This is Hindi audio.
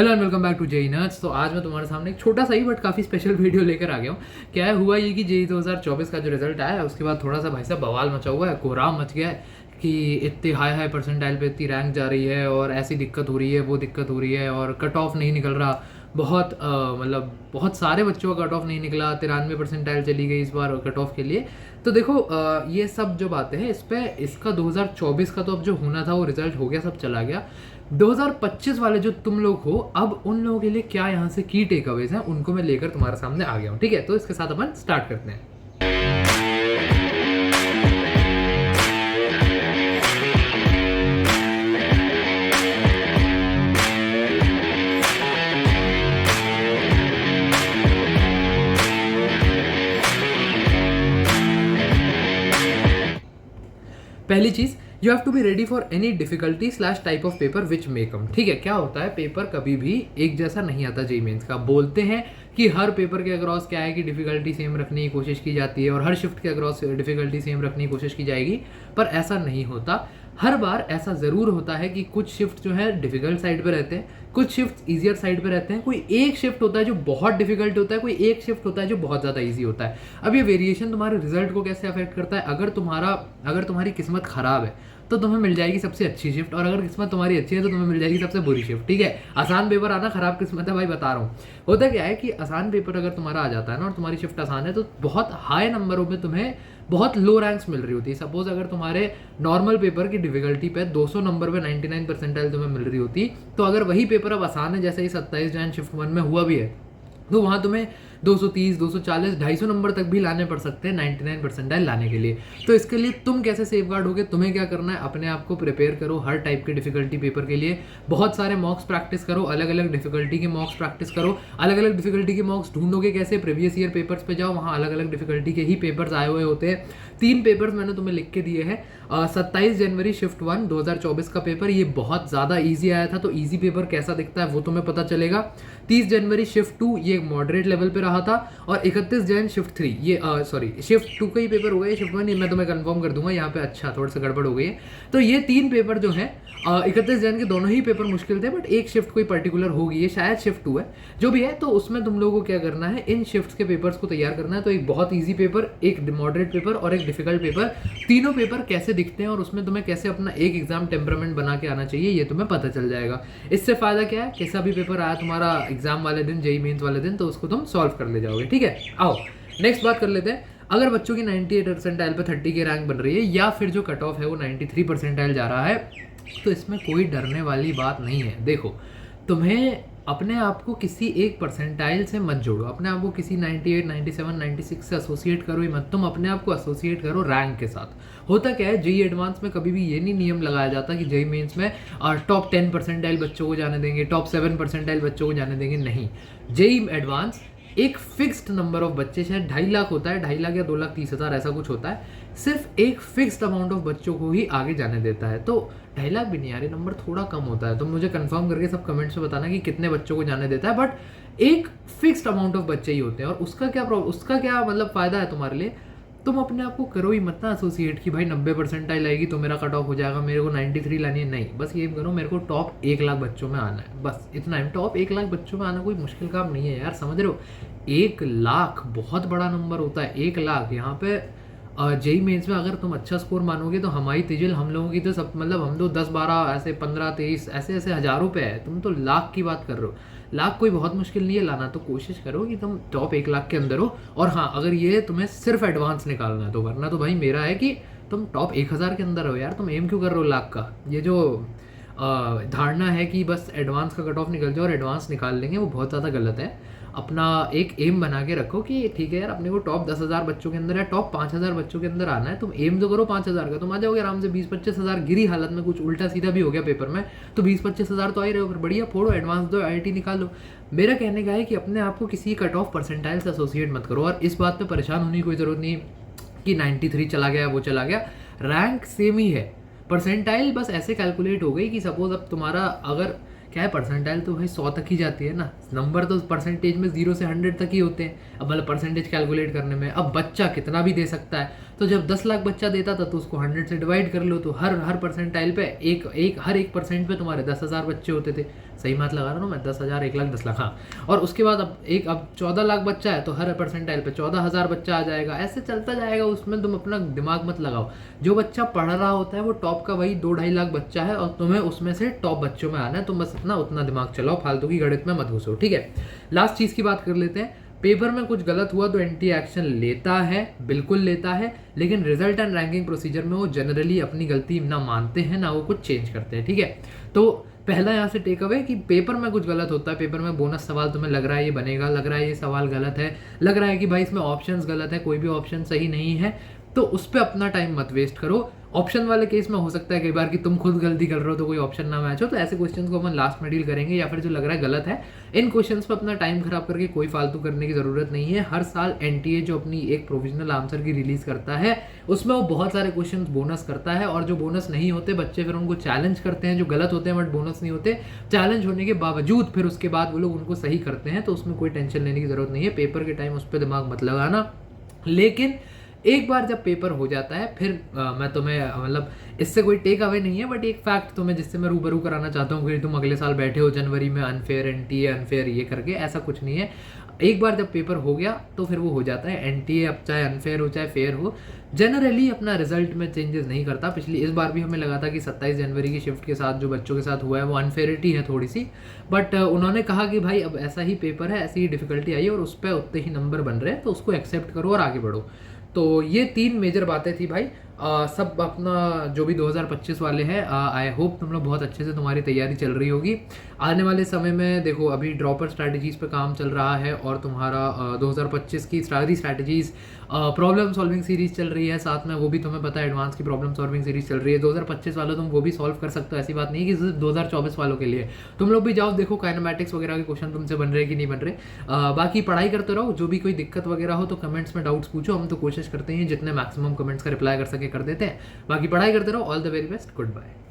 Hello and welcome back to JEE nerds. तो आज मैं तुम्हारे सामने एक छोटा सा ही बट काफ़ी स्पेशल वीडियो लेकर आ गया हूँ। क्या है हुआ ये कि जेई 2024 का जो रिजल्ट आया है उसके बाद थोड़ा सा भाई साहब बवाल मचा हुआ है, कोहराम मच गया है कि इतनी हाई हाई परसेंटाइल पे इतनी रैंक जा रही है और ऐसी दिक्कत हो रही है, वो दिक्कत हो रही है और कट ऑफ नहीं निकल रहा। बहुत मतलब बहुत सारे बच्चों का कट ऑफ नहीं निकला, 93 परसेंटाइल चली गई इस बार कट ऑफ के लिए। तो देखो ये सब जो बातें हैं इस पे इसका 2024 का तो अब जो होना था वो रिजल्ट हो गया, सब चला गया। 2025 वाले जो तुम लोग हो, अब उन लोगों के लिए क्या यहाँ से की टेक अवेज हैं उनको मैं लेकर तुम्हारे सामने आ गया हूँ। ठीक है, तो इसके साथ अपन स्टार्ट करते हैं। पहली चीज, you have to be ready for any difficulty slash type of paper which may come. ठीक है, क्या होता है पेपर कभी भी एक जैसा नहीं आता। जेईई मेंस का बोलते हैं कि हर पेपर के अक्रॉस क्या है कि डिफिकल्टी सेम रखने की कोशिश की जाती है और हर शिफ्ट के अक्रॉस डिफिकल्टी सेम रखने की कोशिश की जाएगी, पर ऐसा नहीं होता। हर बार ऐसा ज़रूर होता है कि कुछ शिफ्ट जो है डिफिकल्ट साइड पे रहते हैं, कुछ शिफ्ट ईजियर साइड पे रहते हैं, कोई एक शिफ्ट होता है जो बहुत डिफिकल्ट होता है, कोई एक शिफ्ट होता है जो बहुत ज़्यादा ईजी होता है। अब ये वेरिएशन तुम्हारे रिजल्ट को कैसे अफेक्ट करता है? अगर तुम्हारी किस्मत खराब है तो तुम्हें मिल जाएगी सबसे अच्छी शिफ्ट, और अगर किस्मत तुम्हारी अच्छी है तो तुम्हें मिल जाएगी सबसे बुरी शिफ्ट। ठीक है, आसान पेपर आना खराब किस्मत है भाई, बता रहा हूँ। होता क्या है कि आसान पेपर अगर तुम्हारा आ जाता है ना और तुम्हारी शिफ्ट आसान है तो बहुत हाई नंबरों में तुम्हें बहुत लो रैंक्स मिल रही होती है। सपोज अगर तुम्हारे नॉर्मल पेपर की डिफिकल्टी पे 200 नंबर पे 99 परसेंटाइल तुम्हें मिल रही होती, तो अगर वही पेपर अब आसान है जैसे ही 27 जैन शिफ्ट 1 में हुआ भी है, तो वहाँ तुम्हें 230, 240, 250 नंबर तक भी लाने पड़ सकते हैं 99 परसेंटाइल लाने के लिए। तो इसके लिए तुम कैसे सेफ गार्ड होगे? तुम्हें क्या करना है, अपने आप को प्रिपेयर करो हर टाइप के डिफिकल्टी पेपर के लिए। बहुत सारे मॉक्स प्रैक्टिस करो, अलग अलग डिफिकल्टी के मॉक्स प्रैक्टिस करो। अलग अलग डिफिकल्टी के मॉक्स ढूंढोगे कैसे? प्रीवियस ईयर पेपर्स पे जाओ, वहाँ अलग अलग डिफिकल्टी के ही पेपर्स आए हुए होते हैं। 3 पेपर्स मैंने तुम्हें लिख के दिए हैं। 27 जनवरी शिफ्ट 1 2024 का पेपर, ये बहुत ज़्यादा ईजी आया था, तो ईजी पेपर कैसा दिखता है वो तुम्हें पता चलेगा। 30 जनवरी शिफ्ट 2 ये मॉडरेट लेवल पे रहा था, और 31 जैन शिफ्ट 3 ये शिफ्ट 2 का ही पेपर हो गया, शिफ्ट 1 मैं तुम्हें कंफर्म कर दूंगा। यहाँ पे अच्छा थोड़ा सा गड़बड़ हो गई है। तो ये 3 पेपर जो है 31 जैन के दोनों ही पेपर मुश्किल थे, बट एक शिफ्ट कोई पर्टिकुलर होगी, ये शायद शिफ्ट 2 है जो भी है। तो उसमें तुम लोगों को क्या करना है, इन शिफ्ट्स के पेपर्स को तैयार करना है। तो एक बहुत ईजी पेपर, एक मॉडरेट पेपर और एक डिफिकल्ट पेपर, तीनों पेपर कैसे दिखते हैं और उसमें तुम्हें कैसे अपना एक एग्जाम टेम्परामेंट बना के आना चाहिए ये तुम्हें पता चल जाएगा। इससे फायदा क्या है, कैसा भी पेपर आया तुम्हारा एग्जाम वाले दिन, जेईई मेंस वाले दिन, तो उसको तुम सॉल्व कर ले जाओगे। ठीक है, आओ नेक्स्ट बात कर लेते हैं। अगर बच्चों की 98 परसेंटाइल पे 30 की रैंक बन रही है या फिर जो कट ऑफ है वो 93 परसेंटाइल जा रहा है, तो इसमें कोई डरने वाली बात नहीं है। देखो, तुम्हें अपने आप को किसी एक परसेंटाइल से मत जोड़ो, अपने आप को किसी 98, 97, 96 से एसोसिएट करो ही मत। तुम अपने आप को एसोसिएट करो रैंक के साथ। होता क्या है, जेईई एडवांस में कभी भी ये नहीं नियम लगाया जाता कि जेईई मेंस में टॉप 10 परसेंटाइल बच्चों को जाने देंगे, टॉप 7 परसेंटाइल बच्चों को जाने देंगे, नहीं। जेईई एडवांस एक फिक्स्ड नंबर ऑफ बच्चे, शायद 2.5 लाख होता है, 2.5 लाख या 2,30,000 ऐसा कुछ होता है, सिर्फ एक फिक्स्ड अमाउंट ऑफ बच्चों को ही आगे जाने देता है। तो 2.5 लाख भी नहीं यार, ये नंबर थोड़ा कम होता है। तो मुझे कंफर्म करके सब कमेंट्स में बताना कि कितने बच्चों को जाने देता है, बट एक फिक्स्ड अमाउंट ऑफ बच्चे ही होते हैं। और उसका क्या मतलब फायदा है तुम्हारे लिए? तुम अपने आप को करो ही मत ना एसोसिएट कि भाई 90 परसेंटाइल आएगी तो मेरा कट ऑफ हो जाएगा, मेरे को 93 लानी है। नहीं, बस ये करो मेरे को टॉप 1 लाख बच्चों में आना है, बस इतना है। टॉप 1 लाख बच्चों में आना कोई मुश्किल काम नहीं है यार, समझ रहे हो? 1 लाख बहुत बड़ा नंबर होता है, 1 लाख। यहाँ पे जेईई मेंस में अगर तुम अच्छा स्कोर मानोगे तो हमारी तिजिल, हम लोगों की तो सब मतलब हम तो 10-12 ऐसे 15-23 ऐसे ऐसे हज़ारों पे है, तुम तो लाख की बात कर रहे हो। लाख कोई बहुत मुश्किल नहीं है लाना, तो कोशिश करो कि तुम टॉप 1 लाख के अंदर हो। और हाँ, अगर ये तुम्हें सिर्फ एडवांस निकालना है तो, वरना तो भाई मेरा है कि तुम टॉप 1000 के अंदर हो यार। तुम एम क्यों कर रहे हो लाख का? ये जो धारणा है कि बस एडवांस का कट ऑफ निकल जाए और एडवांस निकाल लेंगे, वो बहुत ज़्यादा गलत है। अपना एक एम बना के रखो कि ठीक है यार, अपने को टॉप 10,000 बच्चों के अंदर या टॉप 5,000 बच्चों के अंदर आना है। तुम एम तो करो 5,000 का, तुम आ जाओगे आराम से। 20-25 हज़ार गिरी हालत में कुछ उल्टा सीधा भी हो गया पेपर में तो 20-25 हज़ार तो आ ही रहे हो, फिर बढ़िया फोड़ो, एडवांस दो, IIT निकालो। मेरा कहने का है कि अपने आप को किसी कट ऑफ परसेंटाइल से एसोसिएट मत करो। और इस बात पर परेशान होने की कोई ज़रूरत नहीं कि 93 चला गया वो चला गया, रैंक सेम ही है। परसेंटाइल बस ऐसे कैलकुलेट हो गई कि सपोज अब तुम्हारा अगर क्या है, परसेंटाइल तो भाई 100 तक ही जाती है ना, नंबर तो परसेंटेज में 0 से 100 तक ही होते हैं। अब मतलब परसेंटेज कैलकुलेट करने में अब बच्चा कितना भी दे सकता है, तो जब 10 लाख बच्चा देता था तो उसको 100 से डिवाइड कर लो, तो हर परसेंटाइल पे हर एक परसेंट पे तुम्हारे 10,000 बच्चे होते थे। सही मैथ लगा रहा हूँ मैं, 10,000, 1 लाख, 10 लाख, हाँ। और उसके बाद अब 14 लाख बच्चा है तो हर परसेंटाइल पे 14,000 बच्चा आ जाएगा, ऐसे चलता जाएगा। उसमें तुम अपना दिमाग मत लगाओ। जो बच्चा पढ़ रहा होता है वो टॉप का वही 2-2.5 लाख बच्चा है और तुम्हें उसमें से टॉप बच्चों में आना है। तुम बस अपना उतना दिमाग चलाओ, फालतू की गणित में मत घुसो, ठीक है। लास्ट चीज़ की बात कर लेते हैं। पेपर में कुछ गलत हुआ तो एंटी एक्शन लेता है, बिल्कुल लेता है, लेकिन रिजल्ट एंड रैंकिंग प्रोसीजर में वो जनरली अपनी गलती ना मानते हैं ना वो कुछ चेंज करते हैं, ठीक है। तो पहला यहाँ से टेक अवे कि पेपर में कुछ गलत होता है, पेपर में बोनस सवाल तुम्हें लग रहा है ये बनेगा, लग रहा है ये सवाल गलत है, लग रहा है कि भाई इसमें ऑप्शंस गलत है, कोई भी ऑप्शन सही नहीं है, तो उस पर अपना टाइम मत वेस्ट करो। ऑप्शन वाले केस में हो सकता है कई बार कि तुम खुद गलती कर रहे हो तो कोई ऑप्शन ना मैच हो, तो ऐसे क्वेश्चंस को अपन लास्ट में डील करेंगे, या फिर जो लग रहा है गलत है इन क्वेश्चंस पे अपना टाइम खराब करके कोई फालतू करने की जरूरत नहीं है। हर साल एनटीए जो अपनी एक प्रोविजनल आंसर की रिलीज करता है उसमें वो बहुत सारे क्वेश्चंस बोनस करता है, और जो बोनस नहीं होते बच्चे फिर उनको चैलेंज करते हैं, जो गलत होते हैं बट बोनस नहीं होते, चैलेंज होने के बावजूद फिर उसके बाद वो लोग उनको सही करते हैं, तो उसमें कोई टेंशन लेने की जरूरत नहीं है। पेपर के टाइम उस पर दिमाग मत लगाना। लेकिन एक बार जब पेपर हो जाता है फिर मैं तुम्हें मतलब इससे कोई टेक अवे नहीं है, बट एक फैक्ट तुम्हें जिससे मैं रूबरू कराना चाहता हूँ कि तुम अगले साल बैठे हो जनवरी में अनफेयर एनटीए अनफेयर ये करके, ऐसा कुछ नहीं है। एक बार जब पेपर हो गया तो फिर वो हो जाता है। एनटीए अब चाहे अनफेयर हो चाहे फेयर हो, जनरली अपना रिजल्ट में चेंजेस नहीं करता। इस बार भी हमें लगा था कि 27 जनवरी की शिफ्ट के साथ जो बच्चों के साथ हुआ है वो अनफेयरिटी है थोड़ी सी, बट उन्होंने कहा कि भाई अब ऐसा ही पेपर है, ऐसी ही डिफिकल्टी आई है और उस पर उतने ही नंबर बन रहे हैं, तो उसको एक्सेप्ट करो और आगे बढ़ो। तो ये 3 मेजर बातें थी भाई। सब अपना जो भी 2025 वाले हैं, आई होप तुम लोग बहुत अच्छे से तुम्हारी तैयारी चल रही होगी। आने वाले समय में देखो अभी ड्रॉपर स्ट्रैटेजीज पे काम चल रहा है और तुम्हारा 2025 की सारी स्ट्रैटेजीज प्रॉब्लम सॉल्विंग सीरीज चल रही है, साथ में वो भी तुम्हें पता है एडवांस की प्रॉब्लम सॉल्विंग सीरीज चल रही है। 2025 वालों तुम वो भी सॉल्व कर सकते हो, ऐसी बात नहीं कि सिर्फ 2024 वालों के लिए। तुम लोग भी जाओ देखो काइनेमैटिक्स वगैरह के क्वेश्चन तुमसे बन रहे कि नहीं बन रहे। बाकी पढ़ाई करते रहो, जो भी कोई दिक्कत वगैरह हो तो कमेंट्स में डाउट्स पूछो, हम तो कोशिश करते हैं जितने मैक्सिमम कमेंट्स का रिप्लाई कर सके कर देते हैं। बाकी पढ़ाई करते रहो। All the very best, good bye.